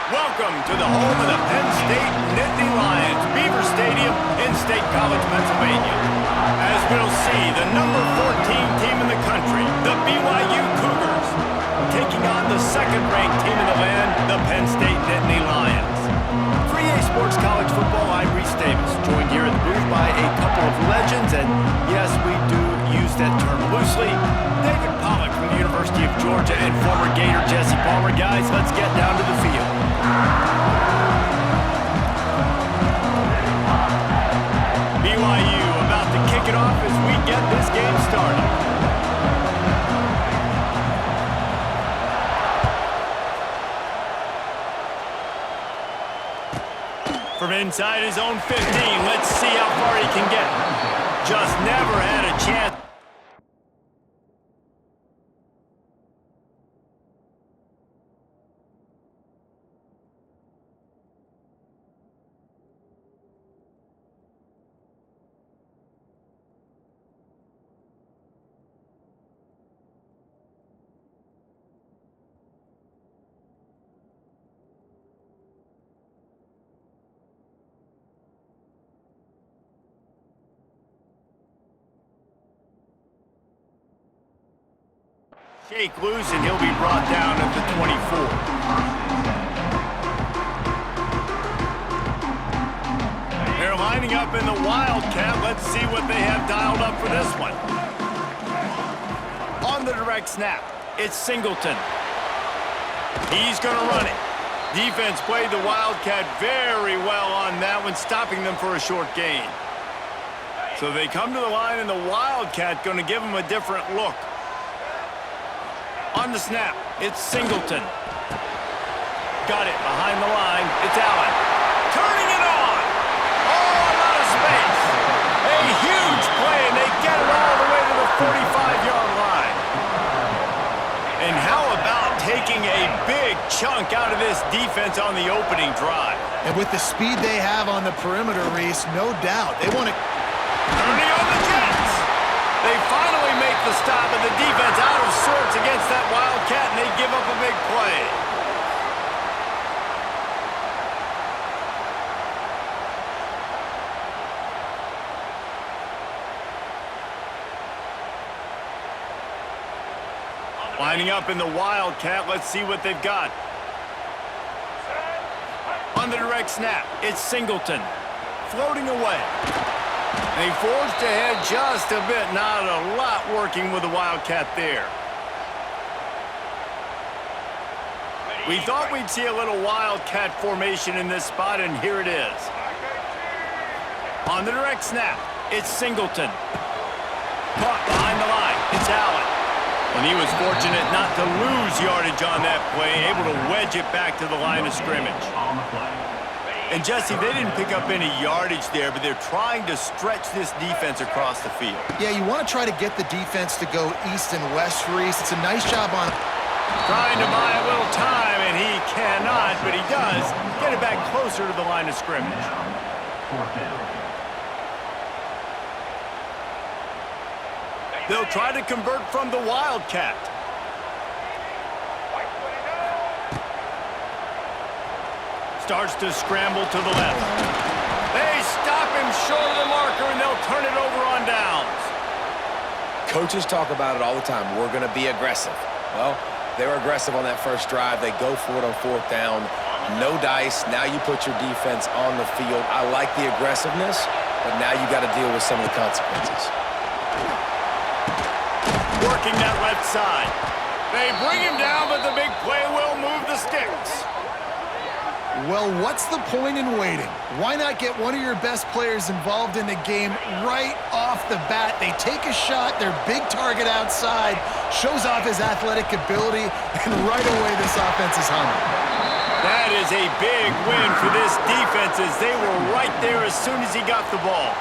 Welcome to the home of the Penn State Nittany Lions, Beaver Stadium in State College, Pennsylvania. As we'll see, the number 14 team in the country, the BYU Cougars, taking on the second-ranked team in the land, the Penn State Nittany Lions. For EA Sports College Football, I'm Reese Davis, joined here in the booth by a couple of legends, and yes, we do use that term loosely. David Pollack from the University of Georgia and former Gator Jesse Palmer. Guys, let's get down to the field. BYU about to kick it off as we get this game started. From inside his own 15, let's see how far he can get. Just never had a chance. Shake loose, and he'll be brought down at the 24. They're lining up in the Wildcat. Let's see what they have dialed up for this one. On the direct snap, it's Singleton. He's going to run it. Defense played the Wildcat very well on that one, stopping them for a short gain. So they come to the line, and the Wildcat going to give them a different look. On the snap, it's Singleton. Got it behind the line. It's Allen. Turning it on. Oh, a lot of space. A huge play, and they get it all the way to the 45-yard line. And how about taking a big chunk out of this defense on the opening drive? And with the speed they have on the perimeter, Reese, no doubt. They want to... Turning on the Jets. They finally make the stop, and the defense out of sorts against that Wildcat, and they give up a big play. Lining up in the Wildcat, let's see what they've got. On the direct snap, it's Singleton. Floating away. They forged ahead just a bit, not a lot working with the Wildcat there. We thought we'd see a little Wildcat formation in this spot, and here it is. On the direct snap, it's Singleton. Caught behind the line, it's Allen. And he was fortunate not to lose yardage on that play, able to wedge it back to the line of scrimmage. And Jesse, they didn't pick up any yardage there, but they're trying to stretch this defense across the field. Yeah, you want to try to get the defense to go east and west, Reese. It's a nice job on... Trying to buy a little time, and he cannot, but he does get it back closer to the line of scrimmage. They'll try to convert from the Wildcat. Starts to scramble to the left. They stop him short of the marker, and they'll turn it over on downs. Coaches talk about it all the time. We're going to be aggressive. Well, they were aggressive on that first drive. They go for it on fourth down. No dice. Now you put your defense on the field. I like the aggressiveness, but now you got to deal with some of the consequences. Working that left side. They bring him down, but the big play will move the sticks. Well, what's the point in waiting? Why not get one of your best players involved in the game right off the bat? They take a shot, their big target outside, shows off his athletic ability, and right away this offense is humming. That is a big win for this defense as they were right there as soon as he got the ball.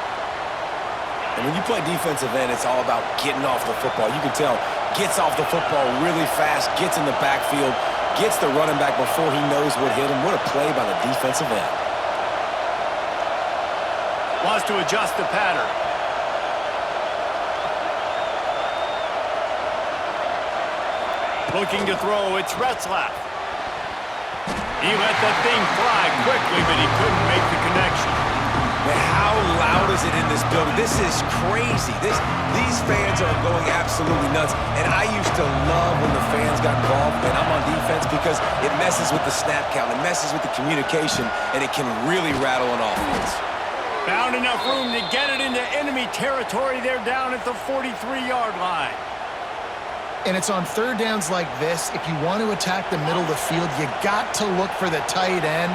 And when you play defensive end, it's all about getting off the football. You can tell, gets off the football really fast, gets in the backfield, gets the running back before he knows what hit him. What a play by the defensive end. Wants to adjust the pattern. Looking to throw, it's Retzlaff. He let that thing fly quickly, but he couldn't make the connection. Man, how loud is it in this building? This is crazy. These fans are going absolutely nuts. And I used to love when the fans got involved when I'm on defense because it messes with the snap count, it messes with the communication, and it can really rattle an offense. Found enough room to get it into enemy territory. They're down at the 43-yard line. And it's on third downs like this. If you want to attack the middle of the field, you got to look for the tight end.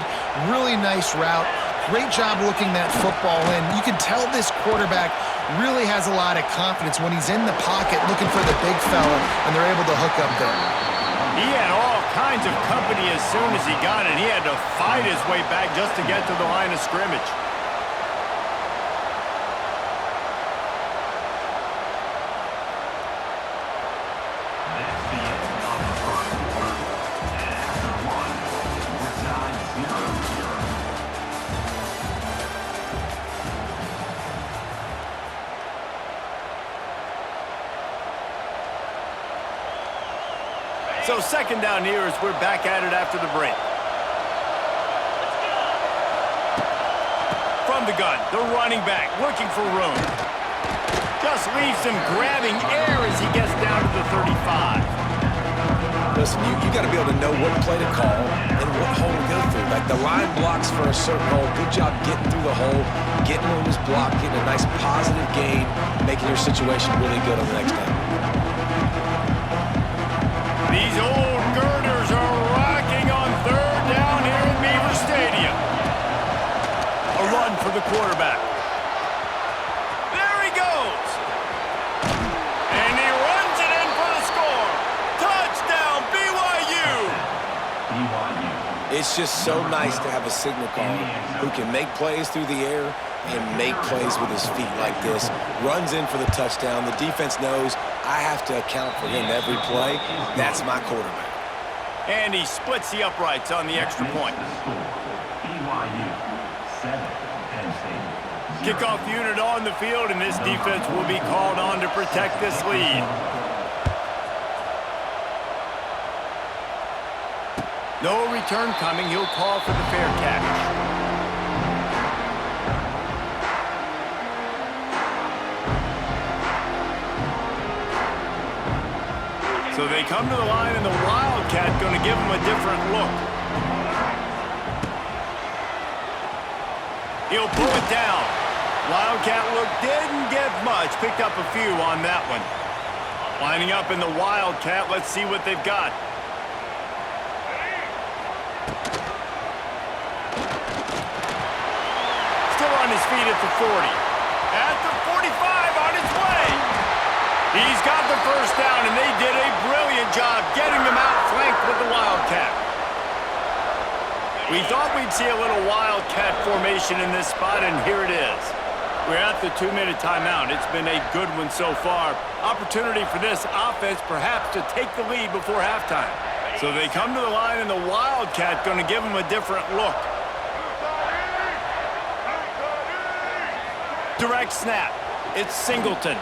Really nice route. Great job looking that football in. You can tell this quarterback really has a lot of confidence when he's in the pocket looking for the big fella, and they're able to hook up there. He had all kinds of company as soon as he got it. He had to fight his way back just to get to the line of scrimmage. So second down here as we're back at it after the break. From the gun, the running back looking for room. Just leaves him grabbing air as he gets down to the 35. Listen, you got to be able to know what play to call and what hole to go through. Like the line blocks for a certain hole. Good job getting through the hole, getting on his block, getting a nice positive gain, making your situation really good on the next down. These old girders are rocking on third down here at Beaver Stadium. A run for the quarterback. There he goes. And he runs it in for the score. Touchdown, BYU. It's just so nice to have a signal caller who can make plays through the air and make plays with his feet like this. Runs in for the touchdown. The defense knows I have to account for him every play. That's my quarterback. And he splits the uprights on the extra point. Kickoff unit on the field, and this defense will be called on to protect this lead. No return coming. He'll call for the fair catch. So they come to the line, and the Wildcat going to give him a different look. He'll pull it down. Wildcat look didn't get much. Picked up a few on that one. Lining up in the Wildcat. Let's see what they've got. Still on his feet at the 40. At the 45 on his way. He's got the first down, and they did a brilliant job getting them out flanked with the Wildcat. We thought we'd see a little Wildcat formation in this spot, and here it is. We're at the 2-minute timeout. It's been a good one so far. Opportunity for this offense perhaps to take the lead before halftime. So they come to the line, and the Wildcat going to give them a different look. Direct snap. It's Singleton.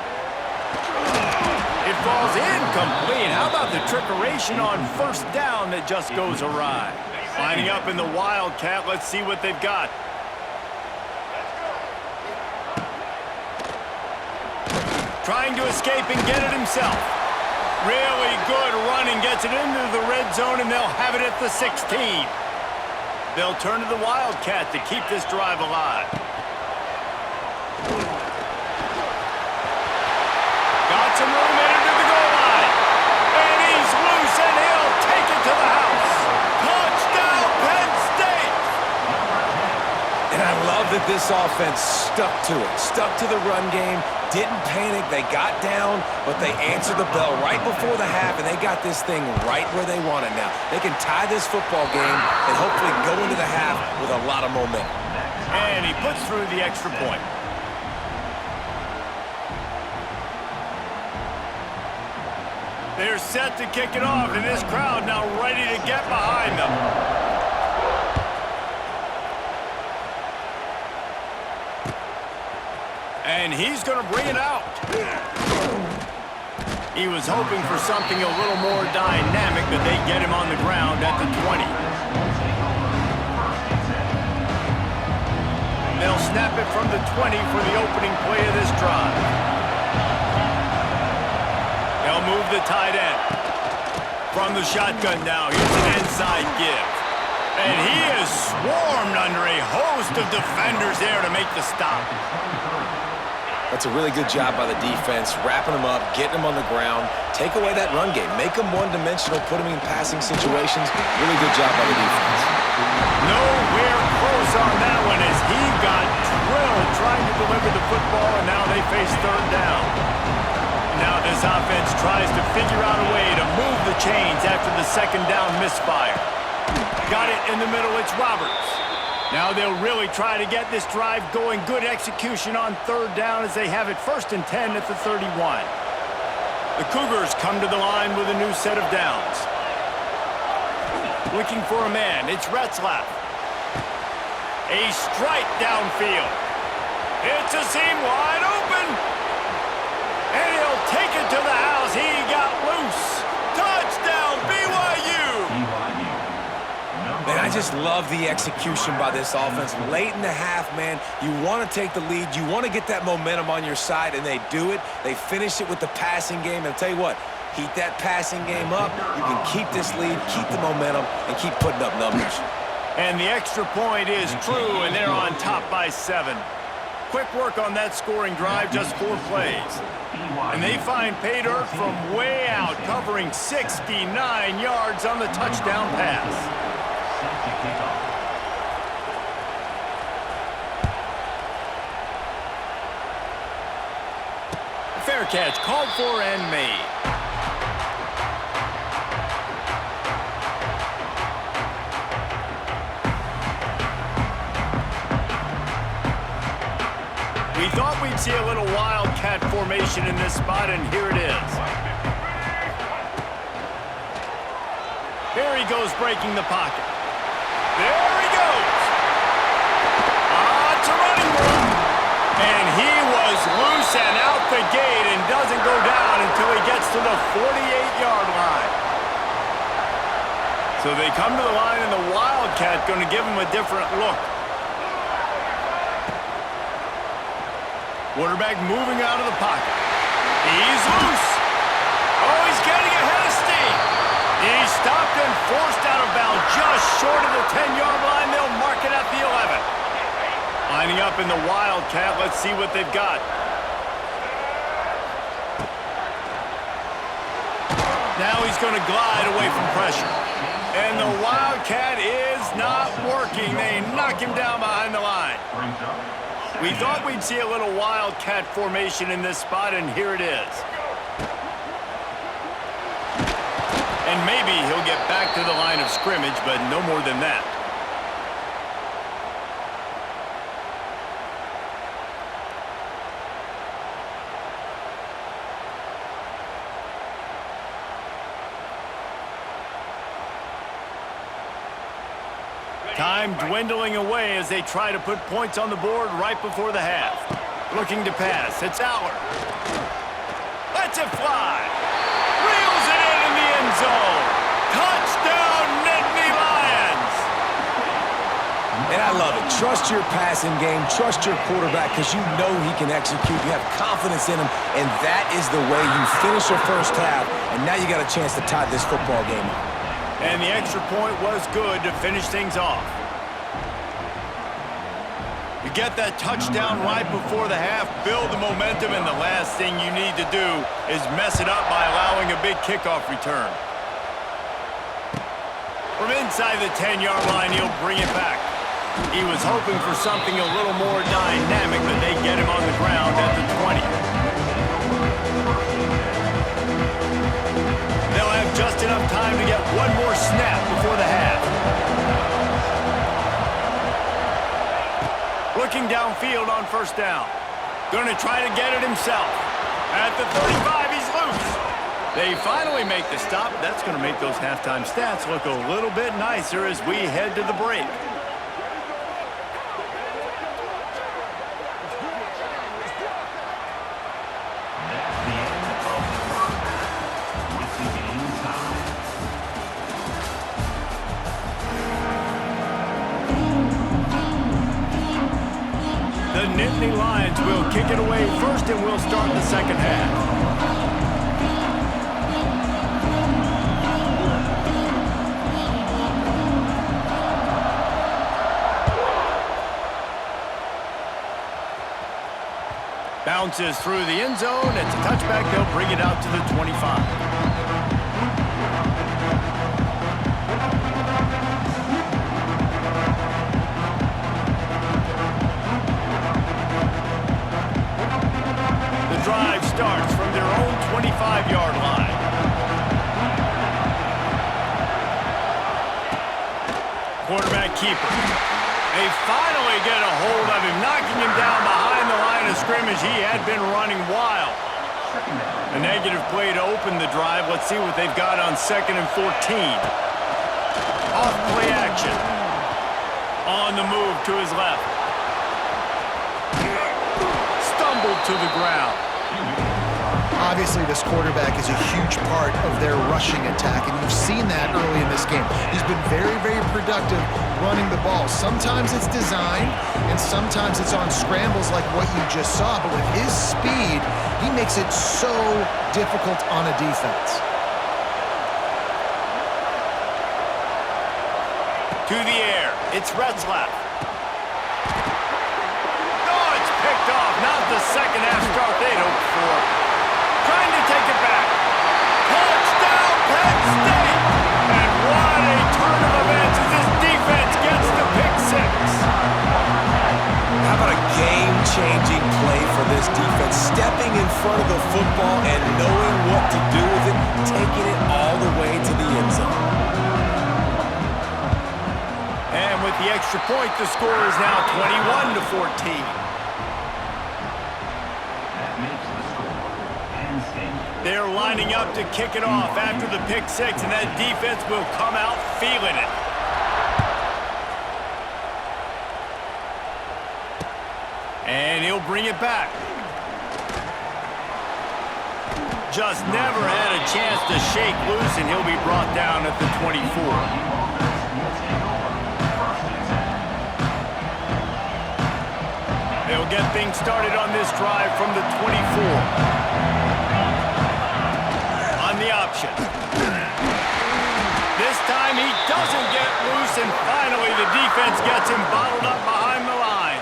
It falls incomplete. How about the trickeration on first down that just goes awry? Lining up in the Wildcat. Let's see what they've got. Trying to escape and get it himself. Really good running. Gets it into the red zone, and they'll have it at the 16. They'll turn to the Wildcat to keep this drive alive. Got some room into the goal line. And he's loose, and he'll take it to the house. Touchdown, Penn State! And I love that this offense stuck to it. Stuck to the run game. Didn't panic. They got down, but they answered the bell right before the half, and they got this thing right where they want it now. They can tie this football game and hopefully go into the half with a lot of momentum. And he puts through the extra point. They're set to kick it off, and this crowd now ready to get behind them. And he's going to bring it out. He was hoping for something a little more dynamic, but they get him on the ground at the 20. snap it from the 20 for the opening play of this drive. They'll move the tight end. From the shotgun now, here's an inside give. And he is swarmed under a host of defenders there to make the stop. That's a really good job by the defense, wrapping them up, getting them on the ground, take away that run game, make them one-dimensional, put them in passing situations. Really good job by the defense. Nowhere close on that one as he got drilled trying to deliver the football, and now they face third down. Now this offense tries to figure out a way to move the chains after the second down misfire. Got it in the middle, it's Roberts. Now they'll really try to get this drive going. Good execution on third down as they have it 1st and 10 at the 31. The Cougars come to the line with a new set of downs. Looking for a man, it's Retzlaff. A strike downfield. It's a seam wide open. And he'll take it to the house. He got loose. Touchdown, BYU! Man, I just love the execution by this offense. Late in the half, man, you want to take the lead. You want to get that momentum on your side, and they do it. They finish it with the passing game. And I'll tell you what, heat that passing game up. You can keep this lead, keep the momentum, and keep putting up numbers. And the extra point is true, and they're on top by 7. Quick work on that scoring drive, just 4 plays. And they find pay dirt from way out, covering 69 yards on the touchdown pass. Fair catch, called for and made. We thought we'd see a little wildcat formation in this spot, and here it is. Here he goes, breaking the pocket. There he goes. It's a running room. And he was loose and out the gate and doesn't go down until he gets to the 48-yard line. So they come to the line, and the Wildcat going to give him a different look. Quarterback moving out of the pocket. He's loose. Oh, he's getting ahead of steam. He's stopped and forced out of bounds just short of the 10-yard line. They'll mark it at the 11. Lining up in the Wildcat. Let's see what they've got. Now he's going to glide away from pressure. And the Wildcat is not working. They knock him down behind the line. We thought we'd see a little Wildcat formation in this spot, and here it is. And maybe he'll get back to the line of scrimmage, but no more than that. Time dwindling away as they try to put points on the board right before the half. Looking to pass. It's Aller. Lets it fly. Reels it in the end zone. Touchdown, Nittany Lions! And I love it. Trust your passing game. Trust your quarterback because you know he can execute. You have confidence in him, and that is the way you finish your first half, and now you got a chance to tie this football game up. And the extra point was good to finish things off. You get that touchdown right before the half, build the momentum, and the last thing you need to do is mess it up by allowing a big kickoff return. From inside the 10-yard line, he'll bring it back. He was hoping for something a little more dynamic, but they get him on the ground at the 20. They'll have just enough time to get one more snap before the half. Looking downfield on first down. Going to try to get it himself. At the 35, he's loose. They finally make the stop. That's going to make those halftime stats look a little bit nicer as we head to the break. Nittany Lions will kick it away first, and we'll start the second half. Bounces through the end zone. It's a touchback. They'll bring it out to the 25. The drive starts from their own 25-yard line. Quarterback keeper. They finally get a hold of him, knocking him down behind the line of scrimmage. He had been running wild. A negative play to open the drive. Let's see what they've got on 2nd and 14. Off play action. On the move to his left. Stumbled to the ground. Obviously, this quarterback is a huge part of their rushing attack, and you've seen that early in this game. He's been very, very productive running the ball. Sometimes it's designed, and sometimes it's on scrambles like what you just saw, but with his speed, he makes it so difficult on a defense. To the air, it's Retzlaff. Oh, it's picked off. Not the second half start they'd hoped for. Trying to take it back. Touchdown, Penn State! And what a turn of events as this defense gets the pick six. How about a game-changing play for this defense? Stepping in front of the football and knowing what to do with it, taking it all the way to the end zone. And with the extra point, the score is now 21-14. They're lining up to kick it off after the pick six, and that defense will come out feeling it. And he'll bring it back. Just never had a chance to shake loose, and he'll be brought down at the 24. They'll get things started on this drive from the 24. The option. This time he doesn't get loose, and finally the defense gets him bottled up behind the line.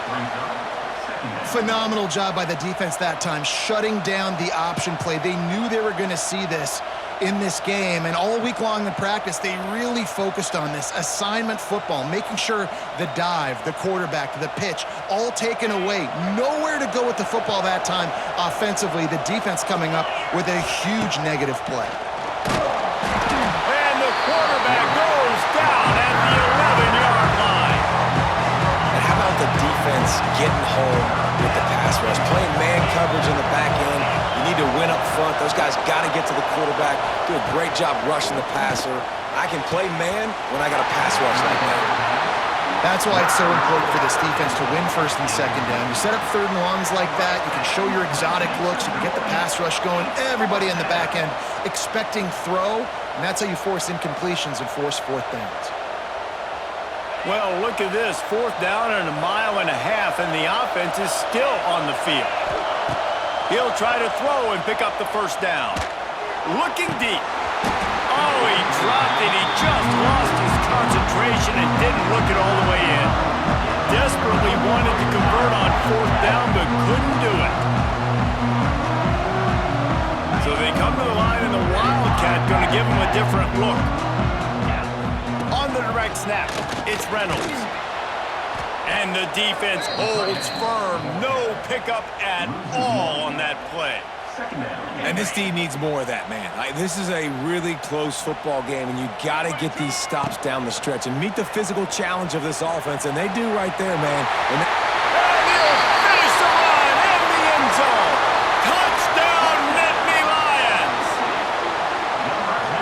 Phenomenal job by the defense that time, shutting down the option play. They knew they were going to see this in this game, and all week long in practice, they really focused on this assignment football, making sure the dive, the quarterback, the pitch, all taken away. Nowhere to go with the football that time offensively. The defense coming up with a huge negative play. And the quarterback goes down at the 11-yard line. And how about the defense getting home with the pass rush, playing man coverage in the back end? You need to win up front. Those guys got to get to the quarterback, do a great job rushing the passer. I can play man when I got a pass rush like that. That's why it's so important for this defense to win first and second down. You set up third and longs like that, you can show your exotic looks, you can get the pass rush going, everybody in the back end expecting throw, and that's how you force incompletions and force fourth downs. Well, look at this, 4th down and 1.5 miles, and the offense is still on the field. He'll try to throw and pick up the first down. Looking deep. Oh, he dropped it. He just lost his concentration and didn't look it all the way in. Desperately wanted to convert on 4th down, but couldn't do it. So they come to the line, and the Wildcat going to give him a different look. On the direct snap, it's Reynolds. And the defense holds firm. No pickup at all on that play. And this D needs more of that, man. This is a really close football game, and you got to get these stops down the stretch and meet the physical challenge of this offense, and they do right there, man. And he'll finish the run in the end zone. Touchdown, Nittany Lions.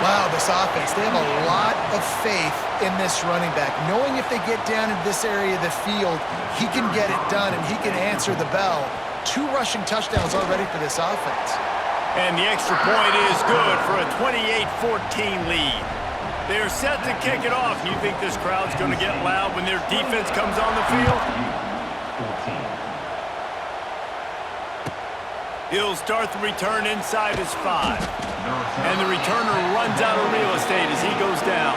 Wow, this offense, they have a lot of faith in this running back, knowing if they get down into this area of the field, he can get it done and he can answer the bell. 2 rushing touchdowns already for this offense. And the extra point is good for a 28-14 lead. They're set to kick it off. You think this crowd's going to get loud when their defense comes on the field? He'll start the return inside his 5. And the returner runs out of real estate as he goes down.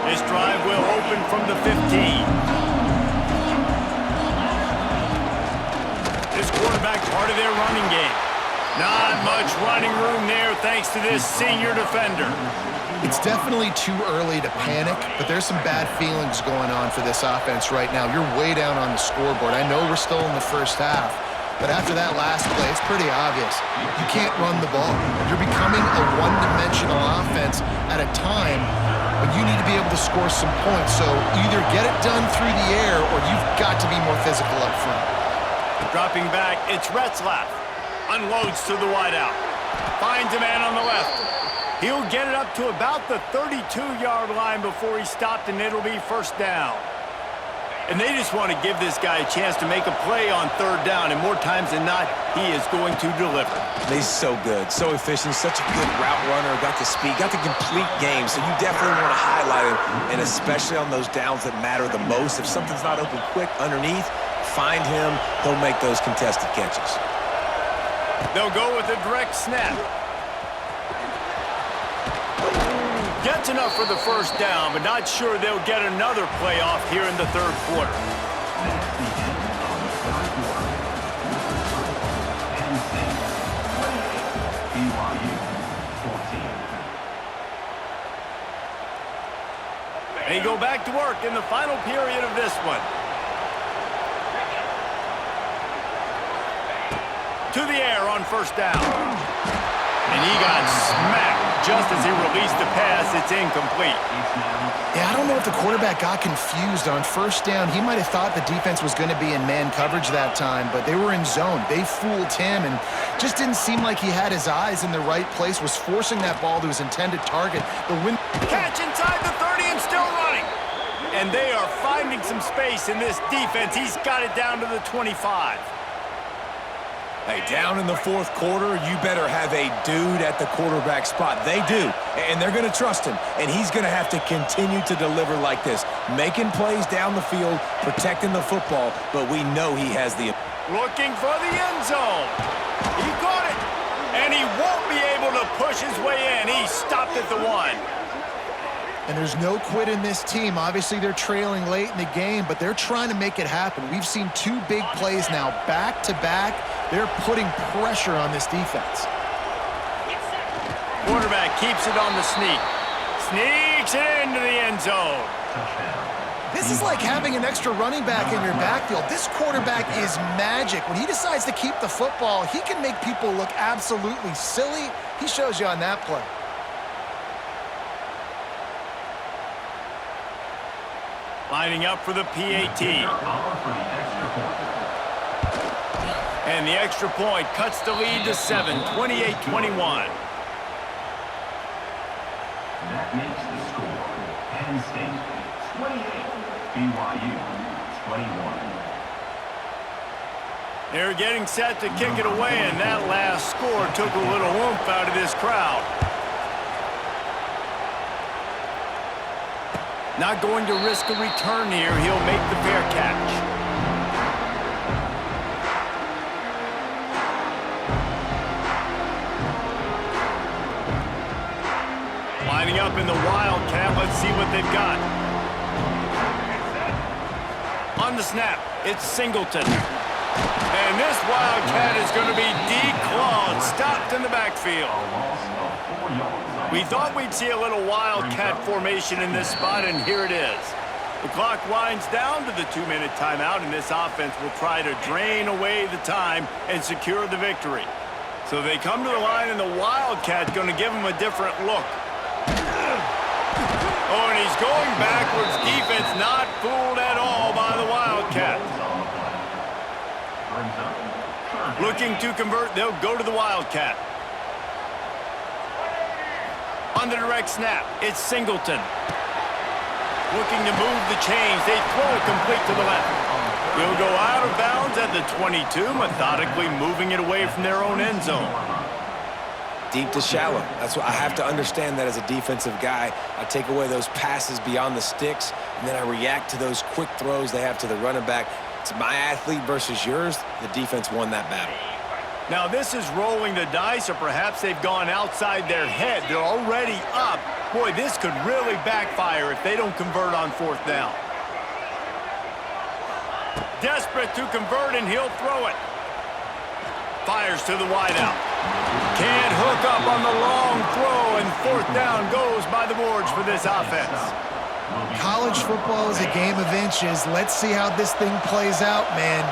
This drive will open from the 15. This quarterback part of their running game. Not much running room there thanks to this senior defender. It's definitely too early to panic, but there's some bad feelings going on for this offense right now. You're way down on the scoreboard. I know we're still in the first half, but after that last play, it's pretty obvious. You can't run the ball. You're becoming a one-dimensional offense at a time when you need to be able to score some points. So either get it done through the air or you've got to be more physical up front. Dropping back, it's Retzlaff. Unloads to the wideout. Finds a man on the left. He'll get it up to about the 32-yard line before he's stopped, and it'll be first down. And they just want to give this guy a chance to make a play on third down, and more times than not, he is going to deliver. He's so good, so efficient, such a good route runner, got the speed, got the complete game, so you definitely want to highlight him, and especially on those downs that matter the most. If something's not open quick underneath, find him, he'll make those contested catches. They'll go with a direct snap. Gets enough for the first down, but not sure they'll get another play off here in the third quarter. They go back to work in the final period of this one. To the air on first down. And he got smacked just as he released the pass. It's incomplete. Yeah, I don't know if the quarterback got confused on first down. He might have thought the defense was going to be in man coverage that time, but they were in zone. They fooled him and just didn't seem like he had his eyes in the right place, was forcing that ball to his intended target. The win catch inside the 30 and still running. And they are finding some space in this defense. He's got it down to the 25. Hey, down in the fourth quarter, you better have a dude at the quarterback spot. They do, and they're going to trust him, and he's going to have to continue to deliver like this, making plays down the field, protecting the football, but we know he has the... Looking for the end zone. He caught it, and he won't be able to push his way in. He stopped at the 1. And there's no quit in this team. Obviously, they're trailing late in the game, but they're trying to make it happen. We've seen 2 big plays now, back-to-back. They're putting pressure on this defense. Quarterback keeps it on the sneak. Sneaks it into the end zone. This is like having an extra running back in your backfield. This quarterback is magic. When he decides to keep the football, he can make people look absolutely silly. He shows you on that play. Lining up for the PAT. And the extra point cuts the lead to 7, 28-21. That makes the score Penn State 28, BYU 21. They're getting set to kick it away, and that last score took a little oomph out of this crowd. Not going to risk a return here. He'll make the fair catch. Lining up in the Wildcat. Let's see what they've got. On the snap, it's Singleton. And this Wildcat is going to be declawed, stopped in the backfield. We thought we'd see a little Wildcat formation in this spot, and here it is. The clock winds down to the 2-minute timeout, and this offense will try to drain away the time and secure the victory. So they come to the line, and the Wildcat's going to give them a different look. Oh, and he's going backwards. Defense not fooled at all by the Wildcat. Looking to convert, they'll go to the Wildcat. On the direct snap, it's Singleton. Looking to move the chains. They throw it complete to the left. He'll go out of bounds at the 22, methodically moving it away from their own end zone. deep to shallow. That's what I have to understand that as a defensive guy. I take away those passes beyond the sticks, and then I react to those quick throws they have to the running back. It's my athlete versus yours. The defense won that battle. Now this is rolling the dice, or perhaps they've gone outside their head. They're already up. Boy, this could really backfire if they don't convert on fourth down. Desperate to convert, and he'll throw it. Fires to the wideout. Can't hook up on the long throw, and fourth down goes by the boards for this offense. College football is a game of inches. Let's see how this thing plays out, man.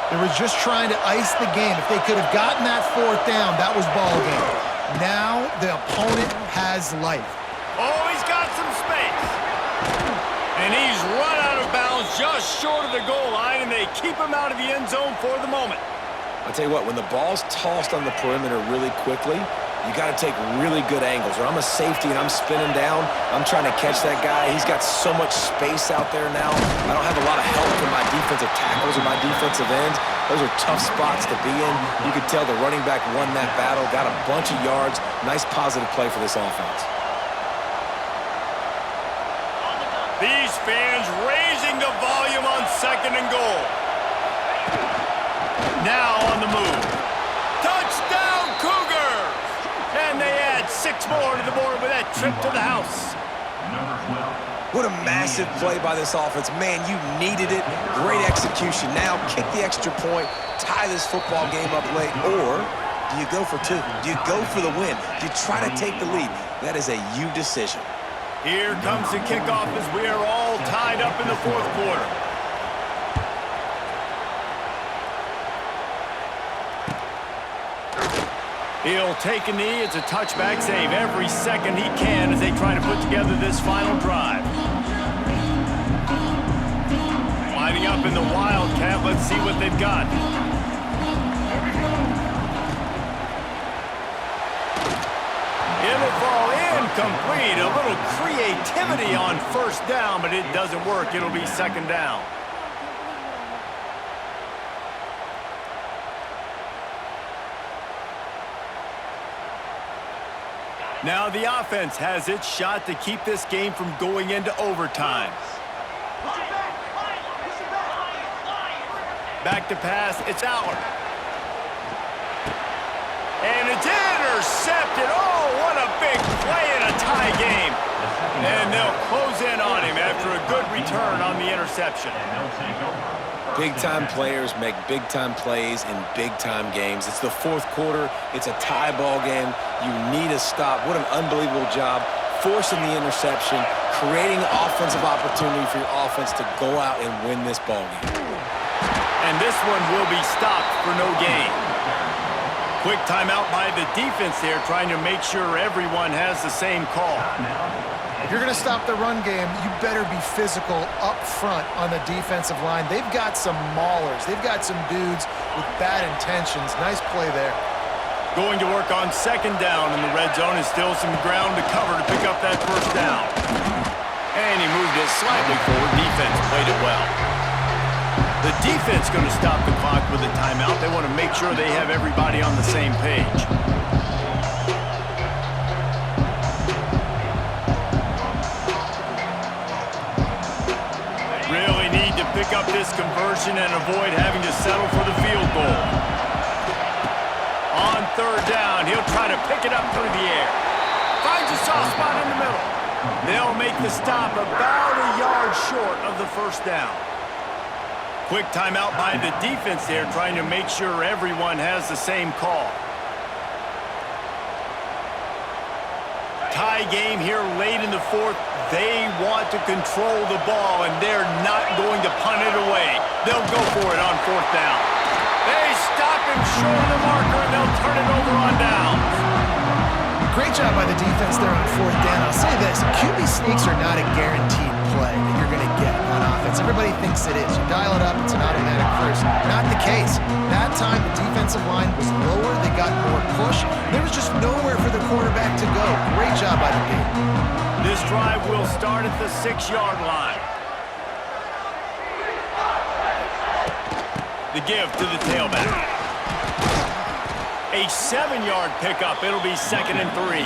They were just trying to ice the game. If they could have gotten that fourth down, that was ball game. Now the opponent has life. Oh, he's got some space. And he's run out of bounds just short of the goal line, and they keep him out of the end zone for the moment. I'll tell you what, when the ball's tossed on the perimeter really quickly, you got to take really good angles. Or I'm a safety and I'm spinning down, I'm trying to catch that guy. He's got so much space out there now. I don't have a lot of help from my defensive tackles or my defensive ends. Those are tough spots to be in. You could tell the running back won that battle, got a bunch of yards. Nice positive play for this offense. These fans raising the volume on second and goal. Now on the move. Touchdown, Cougars! And they add 6 more to the board with that trip to the house. What a massive play by this offense. Man, you needed it. Great execution. Now kick the extra point, tie this football game up late, or do you go for 2? Do you go for the win? Do you try to take the lead? That is a you decision. Here comes the kickoff as we are all tied up in the fourth quarter. He'll take a knee. It's a touchback save every second he can as they try to put together this final drive. Lining up in the Wildcat. Let's see what they've got. It'll fall incomplete. A little creativity on first down, but it doesn't work. It'll be second down. Now the offense has its shot to keep this game from going into overtime. Back to pass, it's Aller. And it's intercepted. Oh, what a big play in a tie game. And they'll close in on him after a good return on the interception. Big-time players make big-time plays in big-time games. It's the fourth quarter. It's a tie ball game. You need a stop. What an unbelievable job forcing the interception, creating offensive opportunity for your offense to go out and win this ball game. And this one will be stopped for no gain. Quick timeout by the defense there, trying to make sure everyone has the same call. If you're going to stop the run game, you better be physical up front on the defensive line. They've got some maulers. They've got some dudes with bad intentions. Nice play there. Going to work on second down in the red zone, and still some ground to cover to pick up that first down. And he moved it slightly forward. Defense played it well. The defense going to stop the clock with a timeout. They want to make sure they have everybody on the same page. Really need to pick up this conversion and avoid having to settle for the field goal. On third down, he'll try to pick it up through the air. Finds a soft spot in the middle. They'll make the stop about a yard short of the first down. Quick timeout by the defense there, trying to make sure everyone has the same call. Tie game here late in the fourth. They want to control the ball, and they're not going to punt it away. They'll go for it on fourth down. They stop him short of the marker, and they'll turn it over on downs. Great job by the defense there on fourth down. I'll say this, QB sneaks are not a guaranteed play that you're going to get on offense. Everybody thinks it is. You dial it up, it's an automatic first. Not the case. That time, the defensive line was lower. They got more push. There was just nowhere for the quarterback to go. Great job by the team. This drive will start at the 6-yard line. The give to the tailback. A A 7-yard pickup. It'll be 2nd and 3.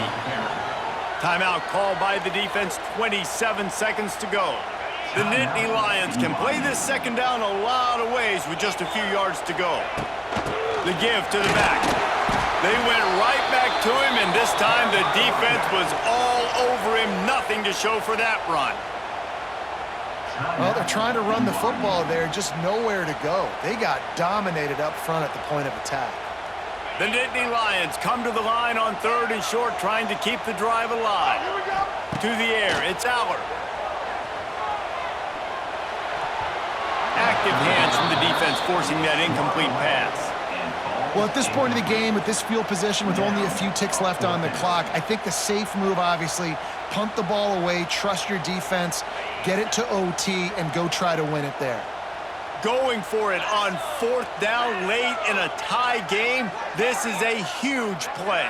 Timeout called by the defense, 27 seconds to go. The Nittany Lions can play this second down a lot of ways with just a few yards to go. The give to the back. They went right back to him, and this time the defense was all over him. Nothing to show for that run. Well, they're trying to run the football there, just nowhere to go. They got dominated up front at the point of attack. The Nittany Lions come to the line on 3rd and short, trying to keep the drive alive. To the air, it's Aller. Active hands from the defense forcing that incomplete pass. Well, at this point of the game, with this field position, with only a few ticks left on the clock, I think the safe move, obviously, punt the ball away, trust your defense, get it to OT, and go try to win it there. Going for it on 4th down late in a tie game. This is a huge play.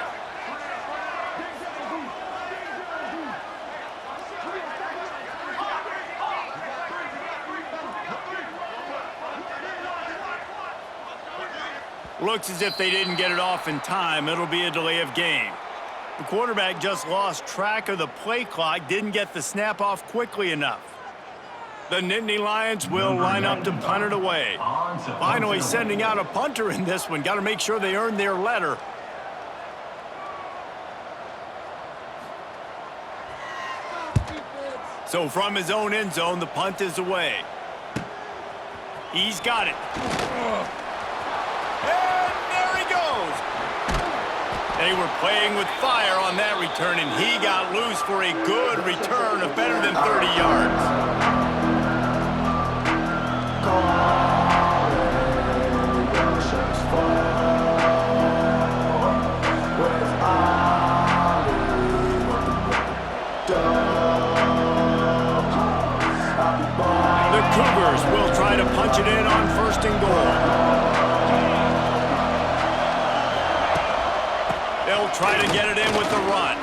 Looks as if they didn't get it off in time. It'll be a delay of game. The quarterback just lost track of the play clock, didn't get the snap off quickly enough. The Nittany Lions will line up to punt it away. Finally sending out a punter in this one. Got to make sure they earn their letter. So from his own end zone, the punt is away. He's got it. And there he goes. They were playing with fire on that return, and he got loose for a good return of better than 30 yards. The Cougars will try to punch it in on 1st and goal. They'll try to get it in with the run.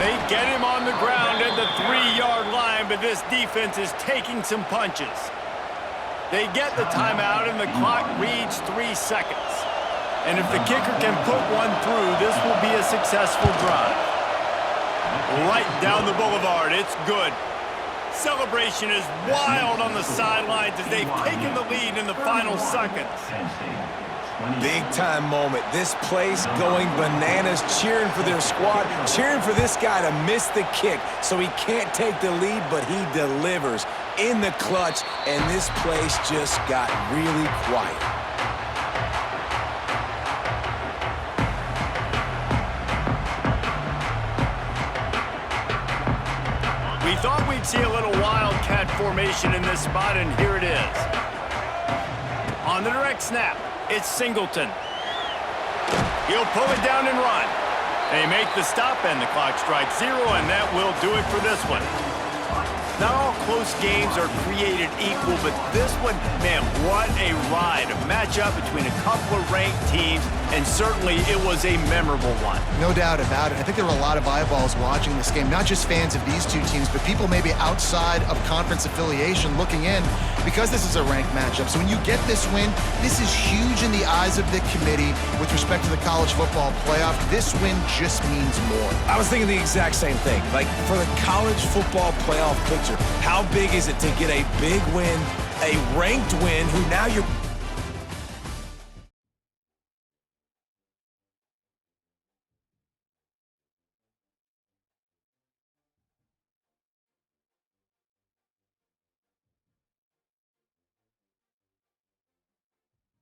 They get him on the ground at the 3-yard line, but this defense is taking some punches. They get the timeout, and the clock reads 3 seconds. And if the kicker can put one through, this will be a successful drive. Right down the boulevard, it's good. Celebration is wild on the sidelines as they've taken the lead in the final seconds. Big-time moment. This place going bananas, cheering for their squad, cheering for this guy to miss the kick so he can't take the lead, but he delivers in the clutch, and this place just got really quiet. We thought we'd see a little wildcat formation in this spot, and here it is. On the direct snap, it's Singleton. He'll pull it down and run. They make the stop, and the clock strikes 0, and that will do it for this one. Not all close games are created equal, but this one, man, what a ride. A matchup between a couple of ranked teams, and certainly it was a memorable one. No doubt about it. I think there were a lot of eyeballs watching this game, not just fans of these two teams, but people maybe outside of conference affiliation looking in because this is a ranked matchup. So when you get this win, this is huge in the eyes of the committee with respect to the college football playoff. This win just means more. I was thinking the exact same thing. Like, for the college football playoff picture, how big is it to get a big win, a ranked win, who now you're